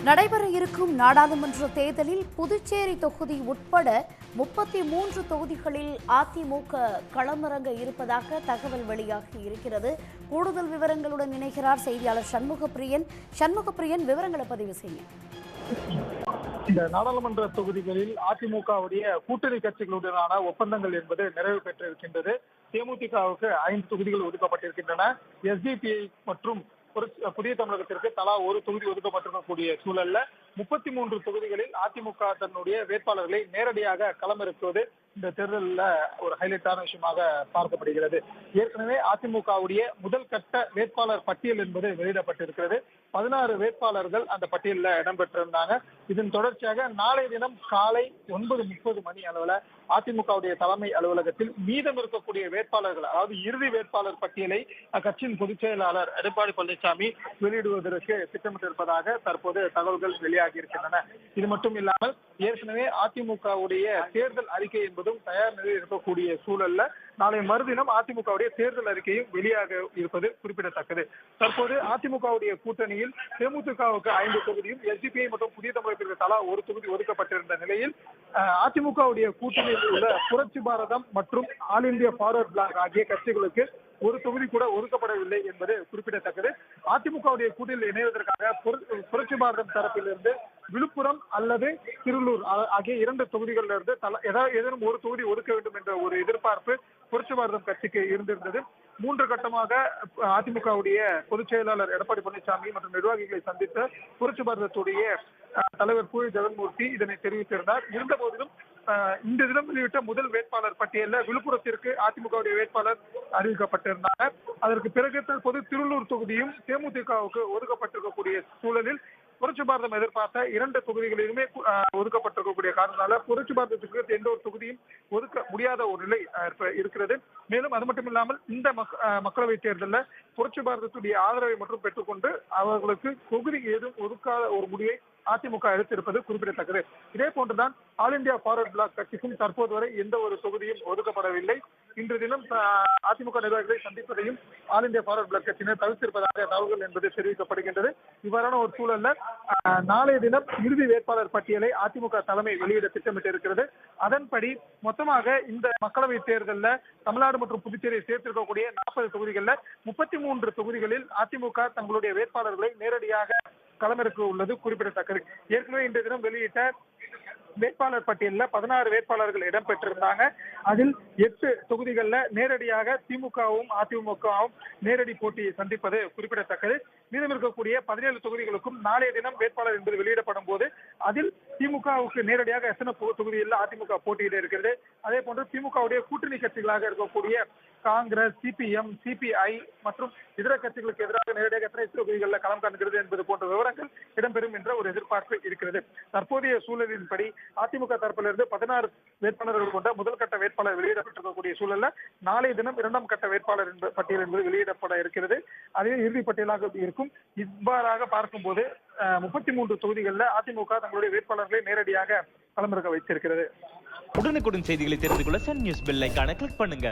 நடைபெற இருக்கும் நாடாளுமன்ற தேர்தலில் புதுச்சேரி தொகுதி உட்பட 33 தொகுதிகளில் அதிமுக களமிறங்க இருப்பதாக தகவல் வெளியாகி இருக்கிறது. கூடுதல் விவரங்களுடன் இணைகிறார் செய்தியாளர் சண்முகப்பிரியன். விவரங்களை பதிவு செய்ய. இந்த நாடாளுமன்ற தொகுதிகளில் அதிமுகவுடைய கூட்டணி கட்சிகளுடனான ஒப்பந்தங்கள் என்பது நிறைவு பெற்றிருக்கின்றது. தேமுதிகவுக்கு 5 தொகுதிகள் ஒதுக்கப்பட்டிருக்கின்றன. எஸ்டிபிஐ மற்றும் புதிய தமிழகத்திற்கு தலா ஒரு தொகுதி ஒதுக்கப்பட்டிருக்கக்கூடிய சூழல்ல 33 தொகுதிகளில் அதிமுக தன்னுடைய வேட்பாளர்களை நேரடியாக களமிறக்குவது இந்த தேர்தலில் ஒரு ஹைலைட்டான விஷயமாக பார்க்கப்படுகிறது. ஏற்கனவே அதிமுகவுடைய முதல் கட்ட வேட்பாளர் பட்டியல் என்பது வெளியிடப்பட்டிருக்கிறது. 16 வேட்பாளர்கள் அந்த பட்டியலில் இடம்பெற்றிருந்தாங்க. இதன் தொடர்ச்சியாக நாளைய தினம் காலை 9:30 மணி அளவில் அதிமுகவுடைய தலைமை அலுவலகத்தில் மீதம் இருக்கக்கூடிய வேட்பாளர்கள், அதாவது இறுதி வேட்பாளர் பட்டியலை அக்கட்சியின் பொதுச் செயலாளர் எடப்பாடி பழனிசாமி வெளியிடுவதற்கு திட்டமிட்டிருப்பதாக தற்போது தகவல்கள் வெளியாகி இருக்கின்றன. இது மட்டும் இல்லாமல் ஏற்கனவே அதிமுகவுடைய தேர்தல் அறிக்கை என்பதும் தயார் நிலையில் இருக்கக்கூடிய சூழல்ல நாளை மறுதினம் அதிமுகவுடைய தேர்தல் அறிக்கையும் வெளியாக இருப்பது குறிப்பிடத்தக்கது. தற்போது அதிமுகவுடைய கூட்டணியில் தேமுதிகவுக்கு 5 தொகுதியும், எஸ்டிபிஐ மற்றும் புதிய தமிழகத்திற்கு தலா ஒரு தொகுதி ஒதுக்கப்பட்டிருந்த நிலையில் அதிமுகவுடைய கூட்டணியில் உள்ள புரட்சி பாரதம் மற்றும் ஆல் இந்தியா ஃபார்வர்ட் பிளாக் ஆகிய கட்சிகளுக்கு ஒரு தொகுதி கூட ஒதுக்கப்படவில்லை என்பது குறிப்பிடத்தக்கது. அதிமுகவுடைய கூட்டணியில் இணைவதற்காக புரட்சி பாரதம் தரப்பிலிருந்து விழுப்புரம் அல்லது திருவள்ளூர் ஆகிய 2 தொகுதிகளிலிருந்து ஏதேனும் ஒரு தொகுதி ஒதுக்க வேண்டும் என்ற ஒரு எதிர்பார்ப்பு புரட்சி பாரதம் கட்சிக்கு இருந்திருந்தது. 3 கட்டமாக அதிமுகவுடைய பொதுச் செயலாளர் எடப்பாடி பழனிசாமி மற்றும் நிர்வாகிகளை சந்தித்த புரட்சி பாரதத்துடைய தலைவர் பூரி ஜெகன்மூர்த்தி இதனை தெரிவித்திருந்தார். இருந்த போதிலும் இந்த தினம் வெளியிட்ட முதல் வேட்பாளர் பட்டியலில் விழுப்புரத்திற்கு அதிமுகவுடைய வேட்பாளர் அறிவிக்கப்பட்டிருந்தாங்க. அதற்கு பிறகு தற்போது திருவள்ளூர் தொகுதியும் தேமுதிகவுக்கு ஒதுக்கப்பட்டிருக்கக்கூடிய சூழலில் புரட்சி பாரதம் எதிர்பார்த்த 2 தொகுதிகளிலுமே ஒதுக்கப்பட்டிருக்கக்கூடிய காரணத்தால புரட்சி பாரதத்துக்கு எந்த ஒரு தொகுதியும் ஒதுக்க முடியாத ஒரு நிலை இருக்கிறது. மேலும் அது மட்டும் இல்லாமல் இந்த மக்களவை தேர்தலில் புரட்சி பாரதத்துடைய ஆதரவை மட்டும் பெற்றுக்கொண்டு அவர்களுக்கு தொகுதி ஏதும் ஒதுக்காத ஒரு முடிவை அதிமுக எடுத்திருப்பது குறிப்பிடத்தக்கது. இதே போன்றுதான் ஆல் இந்தியா ஃபார்வர்ட் பிளாக் கட்சிக்கும் தற்போது வரை எந்த ஒரு தொகுதியும் ஒதுக்கப்படவில்லை. இன்று தினம் அதிமுக நிர்வாகிகளை சந்திப்பதையும் ஆல் இந்தியா ஃபார்வர்ட் பிளாக் கட்சியினர் தவிர்த்திருப்பதாக தகவல்கள் என்பது தெரிவிக்கப்படுகின்றது. இவ்வாறான ஒரு சூழல்ல நாளைய தினம் இறுதி வேட்பாளர் பட்டியலை அதிமுக தலைமை வெளியிட திட்டமிட்டிருக்கிறது. அதன்படி மொத்தமாக இந்த மக்களவை தேர்தலில் தமிழ்நாடு மற்றும் புதுச்சேரியை சேர்த்திருக்கக்கூடிய 40 தொகுதிகளில் 33 தொகுதிகளில் அதிமுக தங்களுடைய வேட்பாளர்களை நேரடியாக களமிறக்க உள்ளது குறிப்பிடத்தக்கது. ஏற்கனவே இன்றைய தினம் வெளியிட்ட வேட்பாளர் பட்டியலில் 16 வேட்பாளர்கள் இடம்பெற்றிருந்தாங்க. அதில் 8 தொகுதிகளில் நேரடியாக திமுகவும் அதிமுகவும் நேரடி போட்டியை சந்திப்பது குறிப்பிடத்தக்கது. மீதம் இருக்கக்கூடிய 17 தொகுதிகளுக்கும் நாளைய தினம் வேட்பாளர் என்பது வெளியிடப்படும் போது அதில் திமுகவுக்கு நேரடியாக எத்தனை தொகுதிகளில் அதிமுக போட்டியிட இருக்கிறது, அதே போன்று திமுகவுடைய கூட்டணி கட்சிகளாக இருக்கக்கூடிய காங்கிரஸ், சிபிஎம், சிபிஐ மற்றும் இதர கட்சிகளுக்கு எதிராக நேரடியாக எத்தனை தொகுதிகளில் களம் காண்கிறது என்பது போன்ற விவரங்கள் இடம்பெறும் என்ற ஒரு எதிர்பார்ப்பு இருக்கிறது. தற்போதைய சூழலின்படி அதிமுக தரப்பிலிருந்து 16 வேட்பாளர்கள் கொண்ட முதல் கட்ட வேட்பாளர் வெளியிடப்பட்டிருக்கக்கூடிய சூழல்ல நாளைய தினம் 2ஆம் கட்ட வேட்பாளர் பட்டியல் என்பது வெளியிடப்பட இருக்கிறது. அதே இறுதி பட்டியலாக இருக்கும். இவ்வாறாக பார்க்கும்போது 33 தொகுதிகளில் அதிமுக தங்களுடைய வேட்பாளர்களை நேரடியாக களமிறக்க வைத்திருக்கிறது. உடனுக்குடன் செய்திகளை தெரிந்து கொள்ள சன் நியூஸ் பெல் ஐகானை கிளிக் பண்ணுங்க.